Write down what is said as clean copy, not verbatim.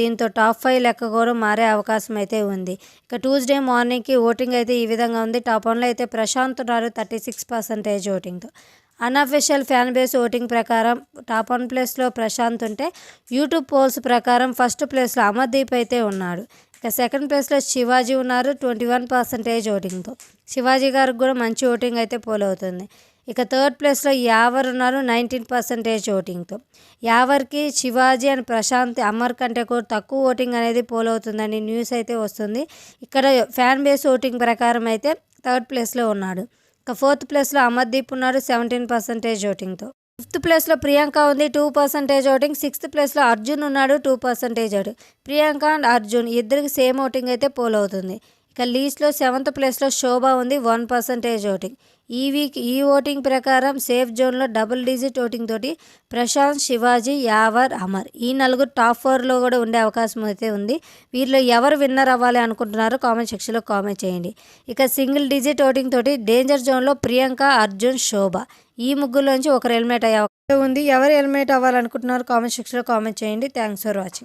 దీంతో టాప్ 5 లెక్క కూడా మారే అవకాశం అయితే ఉంది. ఇక ట్యూస్డే మార్నింగ్కి ఓటింగ్ అయితే ఈ విధంగా ఉంది. టాప్ 1లో అయితే ప్రశాంత్ ఉన్నారు 36% ఓటింగ్తో. అన్అఫిషియల్ ఫ్యాన్ బేస్ ఓటింగ్ ప్రకారం టాప్ 1 ప్లేస్లో ప్రశాంత్ ఉంటే, యూట్యూబ్ పోల్స్ ప్రకారం ఫస్ట్ ప్లేస్లో అమర్దీప్ అయితే ఉన్నాడు. ఇక సెకండ్ ప్లేస్లో శివాజీ ఉన్నారు 21% ఓటింగ్తో. శివాజీ గారికి కూడా మంచి ఓటింగ్ అయితే పోలవుతుంది. ఇక థర్డ్ ప్లేస్లో యావర్ ఉన్నారు 19% ఓటింగ్తో. యావర్కి శివాజీ అండ్ ప్రశాంత్ అమర్ కంటే కూడా తక్కువ ఓటింగ్ అనేది పోలవుతుందని న్యూస్ అయితే వస్తుంది. ఇక్కడ ఫ్యాన్ బేస్ ఓటింగ్ ప్రకారం అయితే థర్డ్ ప్లేస్లో ఉన్నాడు. ఇక ఫోర్త్ ప్లేస్లో అమర్దీప్ ఉన్నాడు 17% ఓటింగ్తో. ఫిఫ్త్ ప్లేస్లో ప్రియాంక ఉంది 2% ఓటింగ్. సిక్స్త్ ప్లేస్లో అర్జున్ ఉన్నాడు 2% ఓటింగ్. ప్రియాంక అండ్ అర్జున్ ఇద్దరికి సేమ్ ఓటింగ్ అయితే పోలవుతుంది. ఇక లీస్ట్లో సెవెంత్ ప్లేస్లో శోభ ఉంది 1% ఓటింగ్. ఈ ఓటింగ్ ప్రకారం సేఫ్ జోన్లో డబుల్ డిజిట్ ఓటింగ్ తోటి ప్రశాంత్, శివాజీ, యావర్, అమర్ ఈ నలుగురు టాప్ 4లో కూడా ఉండే అవకాశం అయితే ఉంది. వీరిలో ఎవరు విన్నర్ అవ్వాలి అనుకుంటున్నారో కామెంట్ సెక్షన్లో కామెంట్ చేయండి. ఇక సింగిల్ డిజిట్ ఓటింగ్ తోటి డేంజర్ జోన్లో ప్రియాంక, అర్జున్, శోభ ఈ ముగ్గురులోంచి ఒకరు ఎలిమినేట్ అయ్యే అవకాశం ఉంది. ఎవరు ఎలిమినేట్ అవ్వాలనుకుంటున్నారో కామెంట్ సెక్షన్లో కామెంట్ చేయండి. Thanks for watching.